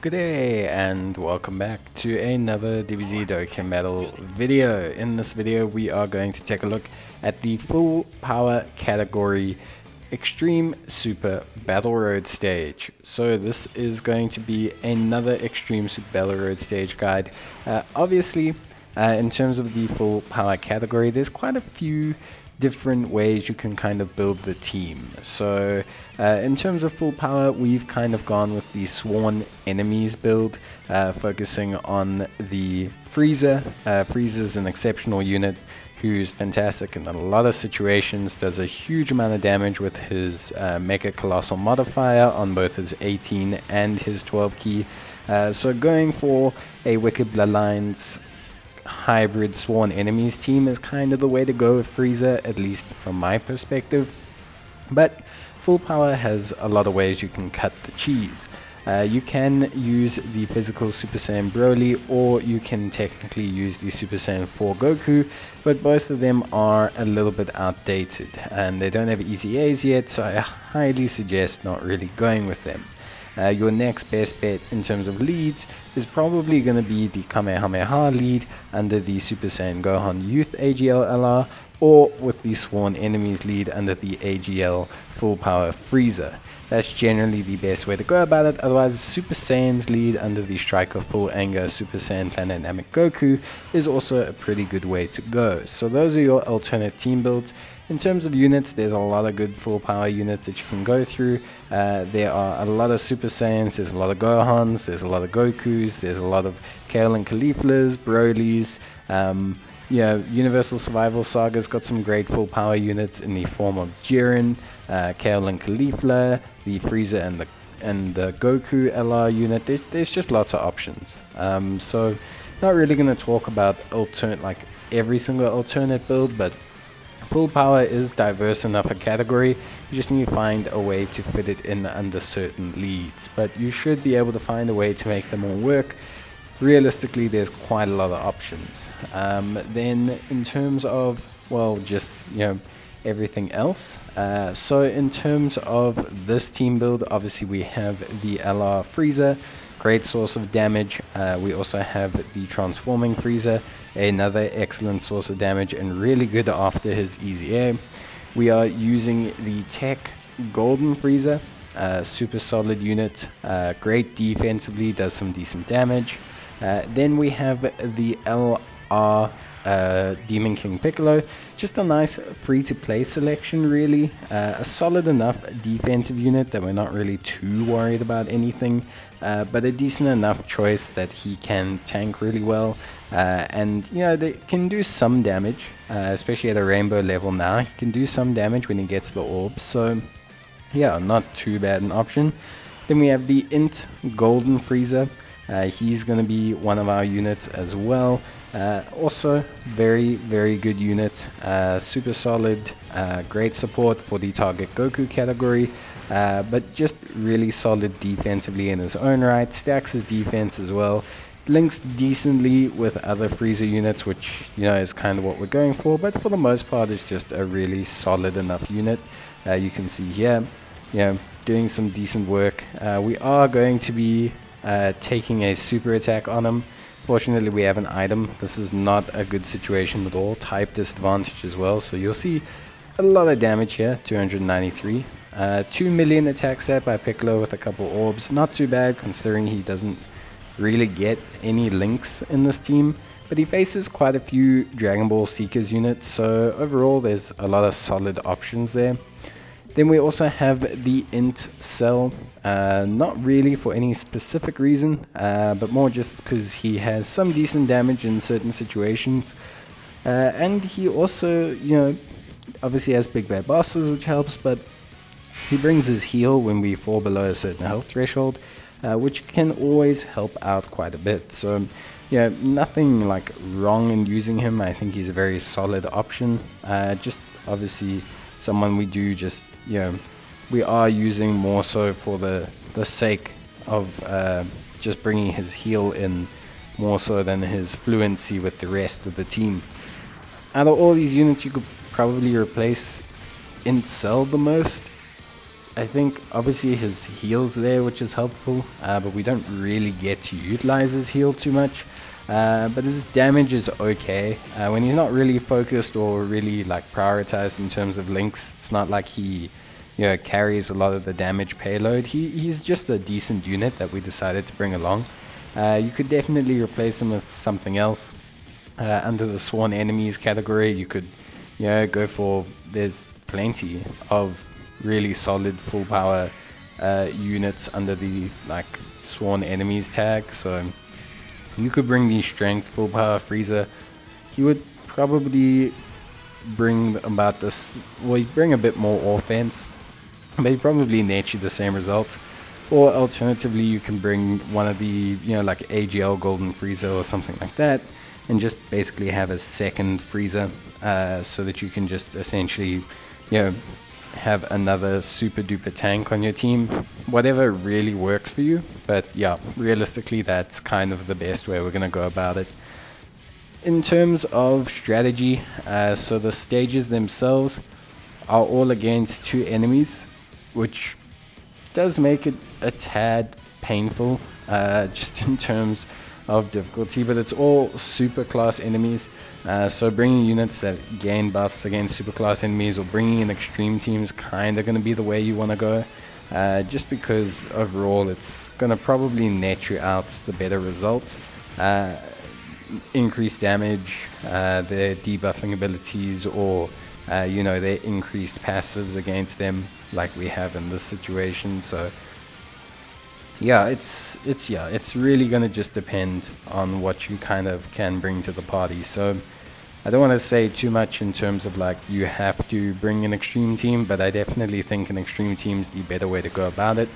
Good day and welcome back to another Dbz Dokkan Metal video. In this video we are going to take a look at the full power category Extreme Super Battle Road stage. So this is going to be another Extreme Super Battle Road stage guide. Obviously in terms of the full power category, there's quite a few different ways you can kind of build the team. So in terms of full power, we've kind of gone with the Sworn Enemies build, focusing on the Frieza. Frieza's an exceptional unit who's fantastic in a lot of situations, does a huge amount of damage with his Mecha Colossal modifier on both his 18 and his 12 key. So going for a Wicked Bloodlines hybrid Sworn Enemies team is kind of the way to go with Frieza, at least from my perspective. But full power has a lot of ways you can cut the cheese. You can use the physical Super Saiyan Broly, or you can technically use the Super Saiyan 4 Goku, but both of them are a little bit outdated and they don't have easy A's yet, so I highly suggest not really going with them. Your next best bet in terms of leads is probably going to be the Kamehameha lead under the Super Saiyan Gohan Youth AGL LR, or with the Sworn Enemies lead under the AGL Full Power Frieza. That's generally the best way to go about it. Otherwise, Super Saiyan's lead under the Striker Full Anger Super Saiyan Planet Namek Goku is also a pretty good way to go. So those are your alternate team builds. In terms of units, there's a lot of good full power units that you can go through. There are a lot of Super Saiyans, there's a lot of Gohans, there's a lot of Gokus, there's a lot of Kale and Cauliflas, Brolys. Universal Survival Saga's got some great full power units in the form of Jiren, Kale and Caulifla, the Frieza and the Goku LR unit. There's just lots of options. So not really going to talk about every single alternate build, but full power is diverse enough a category. You just need to find a way to fit it in under certain leads, but you should be able to find a way to make them all work. Realistically, there's quite a lot of options. Then in terms of, everything else, so in terms of this team build, obviously we have the LR Frieza, great source of damage. We also have the Transforming Frieza, another excellent source of damage and really good after his easy air. We are using the Tech Golden Freezer, super solid unit, great defensively, does some decent damage. Then we have the LR Demon King Piccolo, just a nice free-to-play selection really, a solid enough defensive unit that we're not really too worried about anything, but a decent enough choice that he can tank really well, and they can do some damage, especially at a rainbow level now. He can do some damage when he gets the orbs, so yeah, not too bad an option. Then we have the Int Golden Freezer. He's going to be one of our units as well. Also very good unit, super solid, great support for the target Goku category, but just really solid defensively in his own right, stacks his defense as well, links decently with other Frieza units, which is kind of what we're going for, but for the most part it's just a really solid enough unit. You can see here, doing some decent work. We are going to be taking a super attack on him. Fortunately, we have an item. This is not a good situation at all. Type disadvantage as well, so you'll see a lot of damage here. 293, 2 million attack stat by Piccolo with a couple orbs. Not too bad considering he doesn't really get any links in this team, but he faces quite a few Dragon Ball Seekers units, so overall there's a lot of solid options there. Then we also have the Int Cell, not really for any specific reason, but more just because he has some decent damage in certain situations. And he also, obviously has big bad bosses, which helps, but he brings his heal when we fall below a certain health threshold, which can always help out quite a bit. So, nothing wrong in using him. I think he's a very solid option. Just obviously someone we do just we are using more so for the sake of just bringing his heal in more so than his fluency with the rest of the team. Out of all these units, you could probably replace Int Cell the most. I think obviously his heal's there, which is helpful, but we don't really get to utilize his heal too much. But his damage is okay. When he's not really focused or really like prioritized in terms of links, it's not like he carries a lot of the damage payload. He's just a decent unit that we decided to bring along. You could definitely replace him with something else. Under the sworn enemies category, you could go for, there's plenty of really solid full power units under the like sworn enemies tag. So you could bring the strength full power Frieza. He would probably bring about this, well, he'd bring a bit more offense, but he'd probably net you the same result. Or alternatively, you can bring one of the like AGL Golden Freezer or something like that, and just basically have a second Frieza, so that you can just essentially have another super duper tank on your team. Whatever really works for you, but yeah, realistically that's kind of the best way we're going to go about it. In terms of strategy, so the stages themselves are all against 2 enemies, which does make it a tad painful, just in terms of difficulty, but it's all super class enemies. So bringing units that gain buffs against super class enemies or bringing in extreme teams kind of going to be the way you want to go, just because overall it's going to probably net you out the better result. Increased damage, their debuffing abilities, or their increased passives against them, like we have in this situation. So yeah, it's really gonna just depend on what you kind of can bring to the party. So I don't want to say too much in terms of like you have to bring an extreme team, but I definitely think an extreme team is the better way to go about it.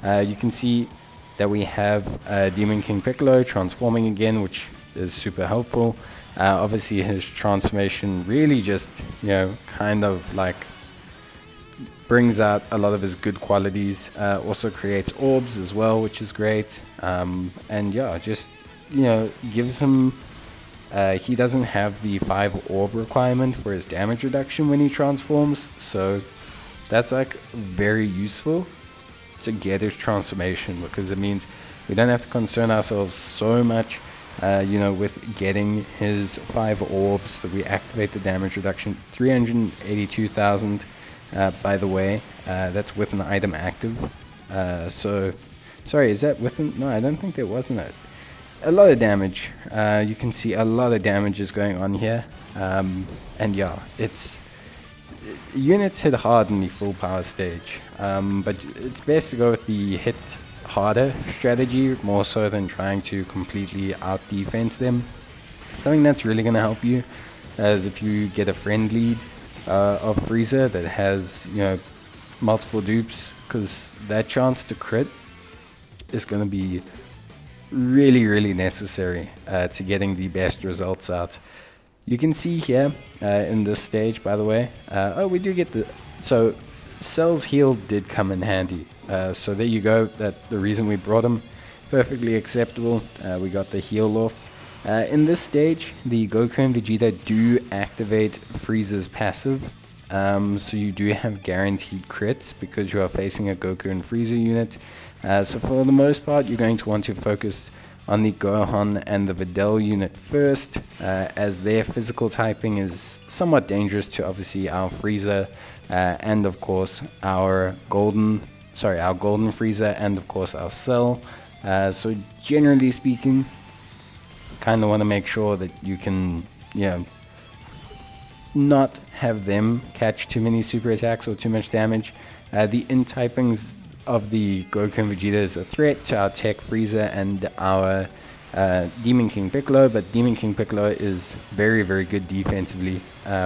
You can see that we have Demon King Piccolo transforming again, which is super helpful. Obviously his transformation really just kind of like brings out a lot of his good qualities. Also creates orbs as well, which is great. And yeah, just gives him, he doesn't have the 5 orb requirement for his damage reduction when he transforms, so that's like very useful to get his transformation, because it means we don't have to concern ourselves so much with getting his 5 orbs that we activate the damage reduction. 382,000, by the way, that's with an item active. So sorry, is that with no, I don't think there wasn't a lot of damage. You can see a lot of damage is going on here, and yeah, it's units hit hard in the full power stage, but it's best to go with the hit harder strategy more so than trying to completely out defense them. Something that's really going to help you is if you get a friend lead of Frieza that has multiple dupes, because that chance to crit is going to be really necessary to getting the best results out. You can see here in this stage, by the way, we do get so Cell's heal did come in handy. So there you go, the reason we brought him, perfectly acceptable. We got the heal off. In this stage, the Goku and Vegeta do activate Frieza's passive, so you do have guaranteed crits because you are facing a Goku and Frieza unit. So for the most part, you're going to want to focus on the Gohan and the Videl unit first, as their physical typing is somewhat dangerous to obviously our Frieza, and of course our Golden Freezer, and of course our Cell. So generally speaking, kind of want to make sure that you can not have them catch too many super attacks or too much damage. The int typings of the Goku and Vegeta is a threat to our Tech Frieza and our Demon King Piccolo, but Demon King Piccolo is very good defensively,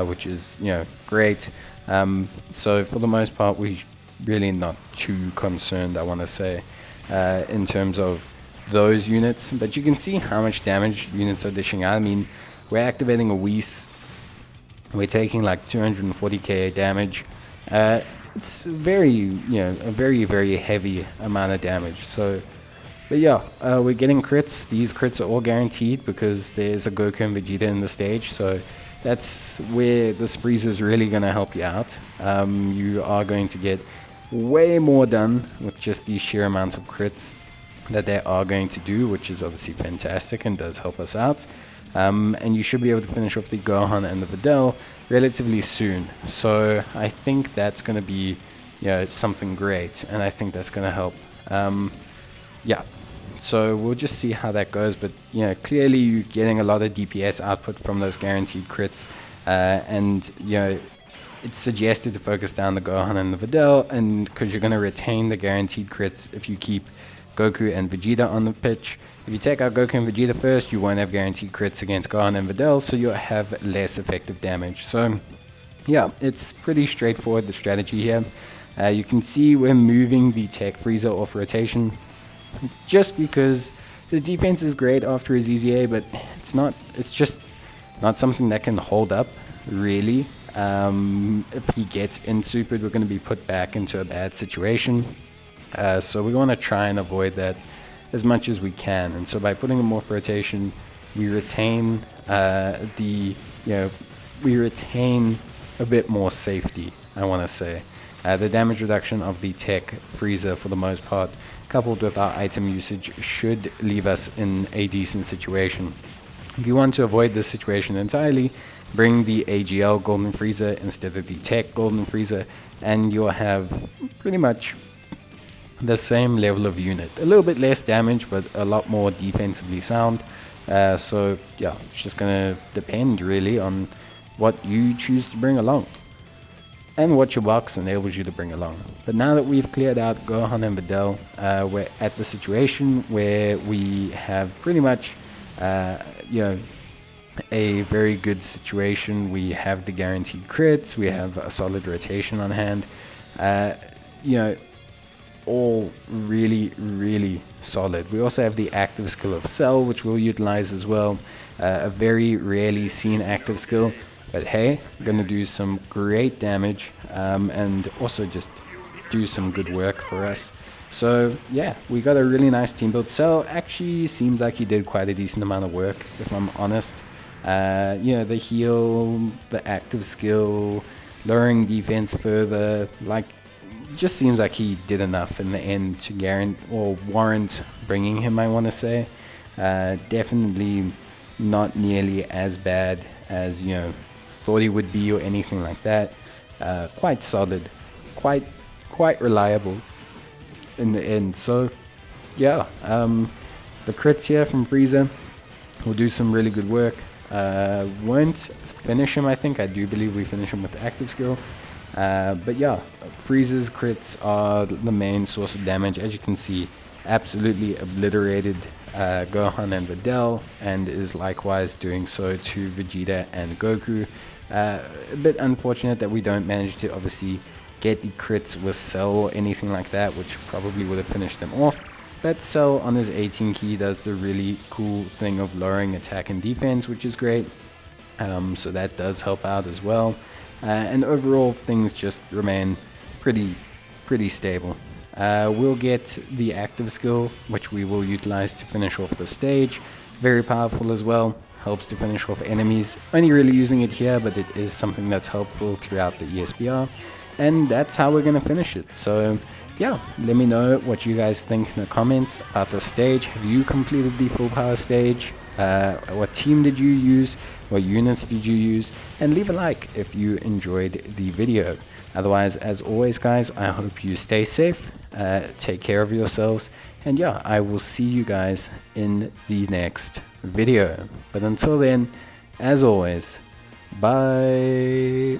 which is great. So for the most part, we really not too concerned, I want to say, in terms of those units. But you can see how much damage units are dishing out. I mean, we're activating a Whis, we're taking like 240k damage. It's very a very heavy amount of damage. So but yeah, we're getting crits. These crits are all guaranteed because there's a Goku and Vegeta in the stage, so that's where this Frieza is really going to help you out. You are going to get way more done with just the sheer amounts of crits that they are going to do, which is obviously fantastic and does help us out. And you should be able to finish off the Gohan and the Videl relatively soon. So I think that's going to be, something great, and I think that's going to help. Yeah, so we'll just see how that goes. But clearly you're getting a lot of DPS output from those guaranteed crits, and it's suggested to focus down the Gohan and the Videl, and because you're going to retain the guaranteed crits if you keep Goku and Vegeta on the pitch. If you take out Goku and Vegeta first, you won't have guaranteed crits against Gohan and Videl, so you'll have less effective damage. So yeah, it's pretty straightforward, the strategy here. You can see we're moving the Tech Frieza off rotation just because his defense is great after his EZA, but it's just not something that can hold up really. If he gets in supered, we're going to be put back into a bad situation. So we want to try and avoid that as much as we can. And so by putting him off rotation, we retain we retain a bit more safety, I want to say. The damage reduction of the Tech Frieza, for the most part, coupled with our item usage, should leave us in a decent situation. If you want to avoid this situation entirely, bring the AGL Golden Freezer instead of the Tech Golden Freezer, and you'll have pretty much the same level of unit. A little bit less damage, but a lot more defensively sound. So yeah, it's just gonna depend really on what you choose to bring along and what your box enables you to bring along. But now that we've cleared out Gohan and Videl, we're at the situation where we have pretty much a very good situation. We have the guaranteed crits, we have a solid rotation on hand, all really solid. We also have the active skill of Cell, which we'll utilize as well. A very rarely seen active skill, but hey, gonna do some great damage, and also just do some good work for us. So yeah, we got a really nice team build. Cell actually seems like he did quite a decent amount of work, if I'm honest. The heal, the active skill, lowering defense further, just seems like he did enough in the end to warrant bringing him, I want to say. Definitely not nearly as bad as thought he would be or anything like that. Quite solid, quite reliable in the end. So yeah, the crits here from Frieza will do some really good work. Won't finish him, I think. I do believe we finish him with the active skill. But yeah, Frieza's crits are the main source of damage. As you can see, absolutely obliterated Gohan and Videl, and is likewise doing so to Vegeta and Goku. A bit unfortunate that we don't manage to obviously get the crits with Cell or anything like that, which probably would have finished them off. But Cell on his 18 key does the really cool thing of lowering attack and defense, which is great. So that does help out as well. And overall, things just remain pretty stable. We'll get the active skill, which we will utilize to finish off the stage. Very powerful as well. Helps to finish off enemies. Only really using it here, but it is something that's helpful throughout the ESBR. And that's how we're going to finish it. So yeah, let me know what you guys think in the comments about the stage. Have you completed the full power stage? What team did you use? What units did you use? And leave a like if you enjoyed the video. Otherwise, as always guys, I hope you stay safe, take care of yourselves, and yeah, I will see you guys in the next video. But until then, as always, bye.